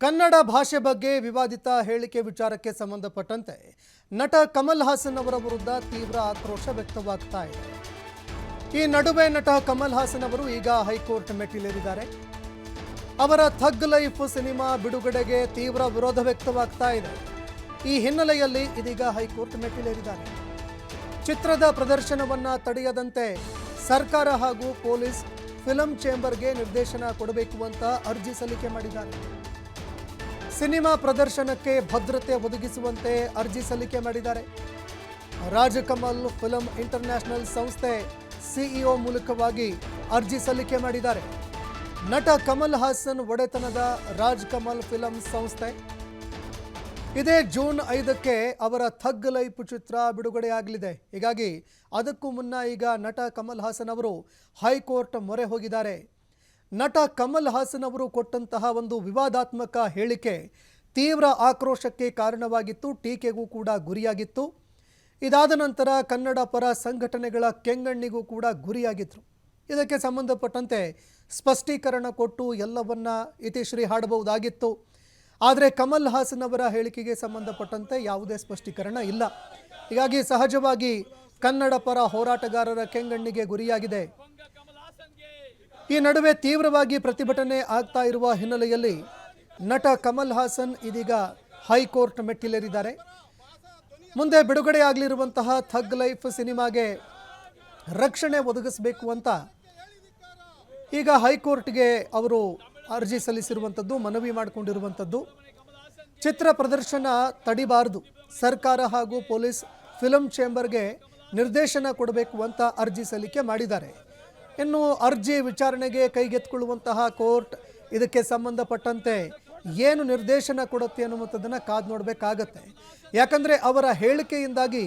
ಕನ್ನಡ ಭಾಷೆ ಬಗ್ಗೆ ವಿವಾದಿತ ಹೇಳಿಕೆ ವಿಚಾರಕ್ಕೆ ಸಂಬಂಧಪಟ್ಟಂತೆ ನಟ ಕಮಲ್ ಹಾಸನ್ ಅವರ ವಿರುದ್ಧ ತೀವ್ರ ಆಕ್ರೋಶ ವ್ಯಕ್ತವಾಗ್ತಾ ಇದೆ. ಈ ನಡುವೆ ನಟ ಕಮಲ್ ಹಾಸನ್ ಅವರು ಈಗ ಹೈಕೋರ್ಟ್ ಮೆಟ್ಟಿಲೇರಿದ್ದಾರೆ. ಅವರ ಥಗ್ ಲೈಫ್ ಸಿನಿಮಾ ಬಿಡುಗಡೆಗೆ ತೀವ್ರ ವಿರೋಧ ವ್ಯಕ್ತವಾಗ್ತಾ ಇದೆ. ಈ ಹಿನ್ನೆಲೆಯಲ್ಲಿ ಇದೀಗ ಹೈಕೋರ್ಟ್ ಮೆಟ್ಟಿಲೇರಿದ್ದಾರೆ. ಚಿತ್ರದ ಪ್ರದರ್ಶನವನ್ನ ತಡೆಯದಂತೆ ಸರ್ಕಾರ ಹಾಗೂ ಪೊಲೀಸ್ ಫಿಲಂ ಚೇಂಬರ್ಗೆ ನಿರ್ದೇಶನ ಕೊಡಬೇಕು ಅಂತ ಅರ್ಜಿ ಸಲ್ಲಿಕೆ ಮಾಡಿದ್ದಾರೆ. ಸಿನಿಮಾ ಪ್ರದರ್ಶನಕ್ಕೆ ಭದ್ರತೆ ಒದಗಿಸುವಂತೆ ಅರ್ಜಿ ಸಲ್ಲಿಕೆ ಮಾಡಿದ್ದಾರೆ. ರಾಜಕಮಲ್ ಫಿಲಂ ಇಂಟರ್ನ್ಯಾಷನಲ್ ಸಂಸ್ಥೆ ಸಿಇಒ ಮೂಲಕವಾಗಿ ಅರ್ಜಿ ಸಲ್ಲಿಕೆ ಮಾಡಿದ್ದಾರೆ. ನಟ ಕಮಲ್ ಹಾಸನ್ ಒಡೆತನದ ರಾಜಕಮಲ್ ಫಿಲಂ ಸಂಸ್ಥೆ ಇದೇ ಜೂನ್ 5ಕ್ಕೆ ಅವರ ಥಗ್ ಲೈಫ್ ಚಿತ್ರ ಬಿಡುಗಡೆಯಾಗಲಿದೆ. ಹೀಗಾಗಿ ಅದಕ್ಕೂ ಮುನ್ನ ಈಗ ನಟ ಕಮಲ್ ಹಾಸನ್ ಅವರು ಹೈಕೋರ್ಟ್ ಮೊರೆ ಹೋಗಿದ್ದಾರೆ. ನಟ ಕಮಲ್ ಹಾಸನ್ ಅವರು ಕೊಟ್ಟಂತಹ ಒಂದು ವಿವಾದಾತ್ಮಕ ಹೇಳಿಕೆ ತೀವ್ರ ಆಕ್ರೋಶಕ್ಕೆ ಕಾರಣವಾಗಿತ್ತು, ಟೀಕೆಗೂ ಕೂಡ ಗುರಿಯಾಗಿತ್ತು. ಇದಾದ ನಂತರ ಕನ್ನಡ ಪರ ಸಂಘಟನೆಗಳ ಕೆಂಗಣ್ಣಿಗೂ ಕೂಡ ಗುರಿಯಾಗಿದ್ರು. ಇದಕ್ಕೆ ಸಂಬಂಧಪಟ್ಟಂತೆ ಸ್ಪಷ್ಟೀಕರಣ ಕೊಟ್ಟು ಎಲ್ಲವನ್ನ ಇತಿಶ್ರೀ ಹಾಡಬಹುದಾಗಿತ್ತು. ಆದರೆ ಕಮಲ್ ಹಾಸನ್ ಅವರ ಹೇಳಿಕೆಗೆ ಸಂಬಂಧಪಟ್ಟಂತೆ ಯಾವುದೇ ಸ್ಪಷ್ಟೀಕರಣ ಇಲ್ಲ. ಹೀಗಾಗಿ ಸಹಜವಾಗಿ ಕನ್ನಡ ಪರ ಹೋರಾಟಗಾರರ ಕೆಂಗಣ್ಣಿಗೆ ಗುರಿಯಾಗಿದೆ. ಈ ನಡುವೆ ತೀವ್ರವಾಗಿ ಪ್ರತಿಭಟನೆ ಆಗ್ತಾ ಇರುವ ಹಿನ್ನೆಲೆಯಲ್ಲಿ ನಟ ಕಮಲ್ ಹಾಸನ್ ಇದೀಗ ಹೈಕೋರ್ಟ್ ಮೆಟ್ಟಿಲೇರಿದ್ದಾರೆ. ಮುಂದೆ ಬಿಡುಗಡೆಯಾಗಲಿರುವಂತಹ ಥಗ್ ಲೈಫ್ ಸಿನಿಮಾಗೆ ರಕ್ಷಣೆ ಒದಗಿಸಬೇಕು ಅಂತ ಈಗ ಹೈಕೋರ್ಟ್ಗೆ ಅವರು ಅರ್ಜಿ ಸಲ್ಲಿಸಿರುವಂಥದ್ದು, ಮನವಿ ಮಾಡಿಕೊಂಡಿರುವಂಥದ್ದು. ಚಿತ್ರ ಪ್ರದರ್ಶನ ತಡಿಬಾರದು, ಸರ್ಕಾರ ಹಾಗೂ ಪೊಲೀಸ್ ಫಿಲಂ ಚೇಂಬರ್ಗೆ ನಿರ್ದೇಶನ ಕೊಡಬೇಕು ಅಂತ ಅರ್ಜಿ ಸಲ್ಲಿಕೆ ಮಾಡಿದ್ದಾರೆ. ಇನ್ನು ಅರ್ಜಿ ವಿಚಾರಣೆಗೆ ಕೈಗೆತ್ತಿಕೊಳ್ಳುವಂತಹ ಕೋರ್ಟ್ ಇದಕ್ಕೆ ಸಂಬಂಧಪಟ್ಟಂತೆ ಏನು ನಿರ್ದೇಶನ ಕೊಡುತ್ತೆ ಅನ್ನುವಂಥದ್ದನ್ನು ಕಾದು ನೋಡಬೇಕಾಗತ್ತೆ. ಯಾಕಂದರೆ ಅವರ ಹೇಳಿಕೆಯಿಂದಾಗಿ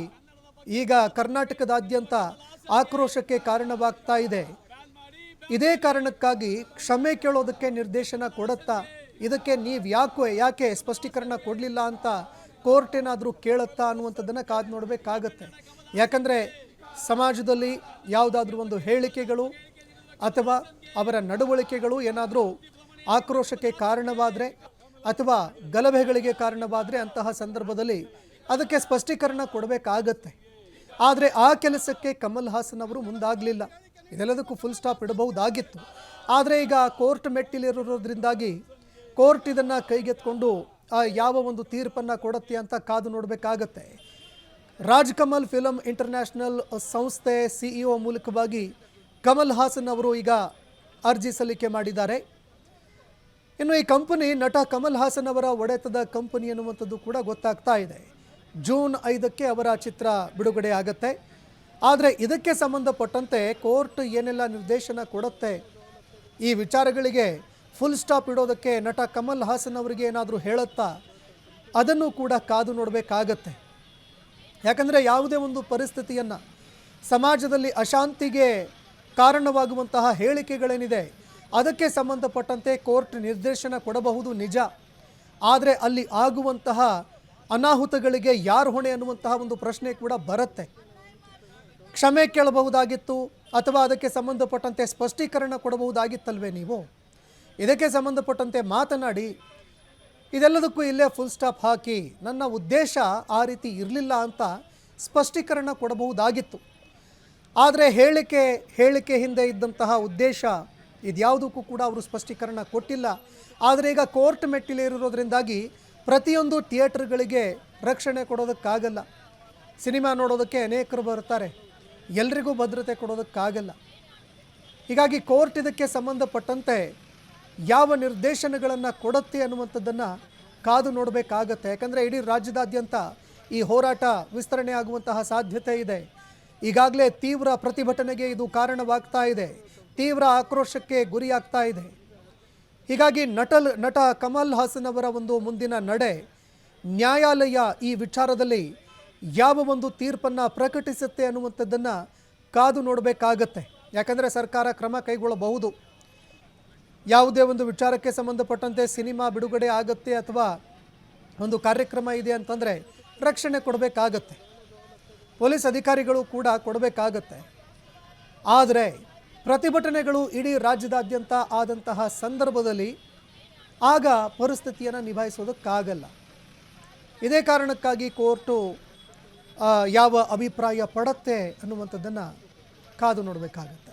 ಈಗ ಕರ್ನಾಟಕದಾದ್ಯಂತ ಆಕ್ರೋಶಕ್ಕೆ ಕಾರಣವಾಗ್ತಾ ಇದೆ. ಇದೇ ಕಾರಣಕ್ಕಾಗಿ ಕ್ಷಮೆ ಕೇಳೋದಕ್ಕೆ ನಿರ್ದೇಶನ ಕೊಡುತ್ತಾ, ಇದಕ್ಕೆ ನೀವು ಯಾಕೆ ಸ್ಪಷ್ಟೀಕರಣ ಕೊಡಲಿಲ್ಲ ಅಂತ ಕೋರ್ಟ್ ಏನಾದರೂ ಕೇಳುತ್ತಾ ಅನ್ನುವಂಥದ್ದನ್ನು ಕಾದು ನೋಡಬೇಕಾಗತ್ತೆ. ಯಾಕಂದರೆ ಸಮಾಜದಲ್ಲಿ ಯಾವುದಾದ್ರೂ ಒಂದು ಹೇಳಿಕೆಗಳು ಅಥವಾ ಅವರ ನಡವಳಿಕೆಗಳು ಏನಾದರೂ ಆಕ್ರೋಶಕ್ಕೆ ಕಾರಣವಾದರೆ ಅಥವಾ ಗಲಭೆಗಳಿಗೆ ಕಾರಣವಾದರೆ ಅಂತಹ ಸಂದರ್ಭದಲ್ಲಿ ಅದಕ್ಕೆ ಸ್ಪಷ್ಟೀಕರಣ ಕೊಡಬೇಕಾಗತ್ತೆ. ಆದರೆ ಆ ಕೆಲಸಕ್ಕೆ ಕಮಲ್ ಹಾಸನ್ ಅವರು ಮುಂದಾಗಲಿಲ್ಲ. ಇದೆಲ್ಲದಕ್ಕೂ ಫುಲ್ ಸ್ಟಾಪ್ ಇಡಬಹುದಾಗಿತ್ತು. ಆದರೆ ಈಗ ಕೋರ್ಟ್ ಮೆಟ್ಟಿಲಿರೋದ್ರಿಂದಾಗಿ ಕೋರ್ಟ್ ಇದನ್ನು ಕೈಗೆತ್ಕೊಂಡು ಯಾವ ಒಂದು ತೀರ್ಪನ್ನು ಕೊಡುತ್ತೆ ಅಂತ ಕಾದು ನೋಡಬೇಕಾಗತ್ತೆ. ರಾಜಕಮಲ್ ಫಿಲಂ ಇಂಟರ್ನ್ಯಾಷನಲ್ ಸಂಸ್ಥೆ ಸಿಇಒ ಮೂಲಕವಾಗಿ ಕಮಲ್ ಹಾಸನ್ ಅವರು ಈಗ ಅರ್ಜಿ ಸಲ್ಲಿಕೆ ಮಾಡಿದ್ದಾರೆ. ಇನ್ನು ಈ ಕಂಪನಿ ನಟ ಕಮಲ್ ಹಾಸನ್ ಅವರ ಒಡೆತದ ಕಂಪನಿ ಅನ್ನುವಂಥದ್ದು ಕೂಡ ಗೊತ್ತಾಗ್ತಾ ಇದೆ. ಜೂನ್ 5ಕ್ಕೆ ಅವರ ಚಿತ್ರ ಬಿಡುಗಡೆ ಆಗುತ್ತೆ. ಆದರೆ ಇದಕ್ಕೆ ಸಂಬಂಧಪಟ್ಟಂತೆ ಕೋರ್ಟ್ ಏನೆಲ್ಲ ನಿರ್ದೇಶನ ಕೊಡುತ್ತೆ, ಈ ವಿಚಾರಗಳಿಗೆ ಫುಲ್ ಸ್ಟಾಪ್ ಇಡೋದಕ್ಕೆ ನಟ ಕಮಲ್ ಹಾಸನ್ ಅವರಿಗೆ ಏನಾದರೂ ಹೇಳುತ್ತಾ, ಅದನ್ನು ಕೂಡ ಕಾದು ನೋಡಬೇಕಾಗತ್ತೆ. ಯಾಕಂದರೆ ಯಾವುದೇ ಒಂದು ಪರಿಸ್ಥಿತಿಯನ್ನು ಸಮಾಜದಲ್ಲಿ ಅಶಾಂತಿಗೆ ಕಾರಣವಾಗುವಂತಹ ಹೇಳಿಕೆಗಳೇನಿದೆ ಅದಕ್ಕೆ ಸಂಬಂಧಪಟ್ಟಂತೆ ಕೋರ್ಟ್ ನಿರ್ದೇಶನ ಕೊಡಬಹುದು ನಿಜ. ಆದರೆ ಅಲ್ಲಿ ಆಗುವಂತಹ ಅನಾಹುತಗಳಿಗೆ ಯಾರು ಹೊಣೆ ಅನ್ನುವಂತಹ ಒಂದು ಪ್ರಶ್ನೆ ಕೂಡ ಬರುತ್ತೆ. ಕ್ಷಮೆ ಕೇಳಬಹುದಾಗಿತ್ತು ಅಥವಾ ಅದಕ್ಕೆ ಸಂಬಂಧಪಟ್ಟಂತೆ ಸ್ಪಷ್ಟೀಕರಣ ಕೊಡಬಹುದಾಗಿತ್ತಲ್ವೇ ನೀವು? ಇದಕ್ಕೆ ಸಂಬಂಧಪಟ್ಟಂತೆ ಮಾತನಾಡಿ, ಇದೆಲ್ಲದಕ್ಕೂ ಇಲ್ಲೇ ಫುಲ್ ಸ್ಟಾಪ್ ಹಾಕಿ, ನನ್ನ ಉದ್ದೇಶ ಆ ರೀತಿ ಇರಲಿಲ್ಲ ಅಂತ ಸ್ಪಷ್ಟೀಕರಣ ಕೊಡಬಹುದಾಗಿತ್ತು. ಆದರೆ ಹೇಳಿಕೆ ಹಿಂದೆ ಇದ್ದಂತಹ ಉದ್ದೇಶ ಇದ್ಯಾವುದಕ್ಕೂ ಕೂಡ ಅವರು ಸ್ಪಷ್ಟೀಕರಣ ಕೊಟ್ಟಿಲ್ಲ. ಆದರೆ ಈಗ ಕೋರ್ಟ್ ಮೆಟ್ಟಿಲೇರಿರೋದ್ರಿಂದಾಗಿ ಪ್ರತಿಯೊಂದು ಥಿಯೇಟರ್ಗಳಿಗೆ ರಕ್ಷಣೆ ಕೊಡೋದಕ್ಕಾಗಲ್ಲ. ಸಿನಿಮಾ ನೋಡೋದಕ್ಕೆ ಅನೇಕರು ಬರ್ತಾರೆ, ಎಲ್ರಿಗೂ ಭದ್ರತೆ ಕೊಡೋದಕ್ಕಾಗಲ್ಲ. ಹೀಗಾಗಿ ಕೋರ್ಟ್ ಇದಕ್ಕೆ ಸಂಬಂಧಪಟ್ಟಂತೆ ಯಾವ ನಿರ್ದೇಶನಗಳನ್ನು ಕೊಡುತ್ತೆ ಅನ್ನುವಂಥದ್ದನ್ನು ಕಾದು ನೋಡಬೇಕಾಗತ್ತೆ. ಯಾಕಂದರೆ ಇಡೀ ರಾಜ್ಯದಾದ್ಯಂತ ಈ ಹೋರಾಟ ವಿಸ್ತರಣೆ ಆಗುವಂತಹ ಸಾಧ್ಯತೆ ಇದೆ. ಈಗಾಗಲೇ ತೀವ್ರ ಪ್ರತಿಭಟನೆಗೆ ಇದು ಕಾರಣವಾಗ್ತಾ ಇದೆ, ತೀವ್ರ ಆಕ್ರೋಶಕ್ಕೆ ಗುರಿಯಾಗ್ತಾ ಇದೆ. ಹೀಗಾಗಿ ನಟ ಕಮಲ್ ಹಾಸನ್ ಅವರ ಒಂದು ಮುಂದಿನ ನಡೆ, ನ್ಯಾಯಾಲಯ ಈ ವಿಚಾರದಲ್ಲಿ ಯಾವ ಒಂದು ತೀರ್ಪನ್ನು ಪ್ರಕಟಿಸುತ್ತೆ ಅನ್ನುವಂಥದ್ದನ್ನು ಕಾದು ನೋಡಬೇಕಾಗತ್ತೆ. ಯಾಕಂದರೆ ಸರ್ಕಾರ ಕ್ರಮ ಕೈಗೊಳ್ಳಬಹುದು. ಯಾವುದೇ ಒಂದು ವಿಚಾರಕ್ಕೆ ಸಂಬಂಧಪಟ್ಟಂತೆ ಸಿನಿಮಾ ಬಿಡುಗಡೆ ಆಗುತ್ತೆ ಅಥವಾ ಒಂದು ಕಾರ್ಯಕ್ರಮ ಇದೆ ಅಂತಂದರೆ ರಕ್ಷಣೆ ಕೊಡಬೇಕಾಗತ್ತೆ, ಪೊಲೀಸ್ ಅಧಿಕಾರಿಗಳು ಕೂಡ ಕೊಡಬೇಕಾಗತ್ತೆ. ಆದರೆ ಪ್ರತಿಭಟನೆಗಳು ಇಡೀ ರಾಜ್ಯದಾದ್ಯಂತ ಆದಂತಹ ಸಂದರ್ಭದಲ್ಲಿ ಆಗ ಪರಿಸ್ಥಿತಿಯನ್ನು ನಿಭಾಯಿಸೋದಕ್ಕಾಗಲ್ಲ. ಇದೇ ಕಾರಣಕ್ಕಾಗಿ ಕೋರ್ಟು ಯಾವ ಅಭಿಪ್ರಾಯ ಪಡುತ್ತೆ ಅನ್ನುವಂಥದ್ದನ್ನು ಕಾದು ನೋಡಬೇಕಾಗತ್ತೆ.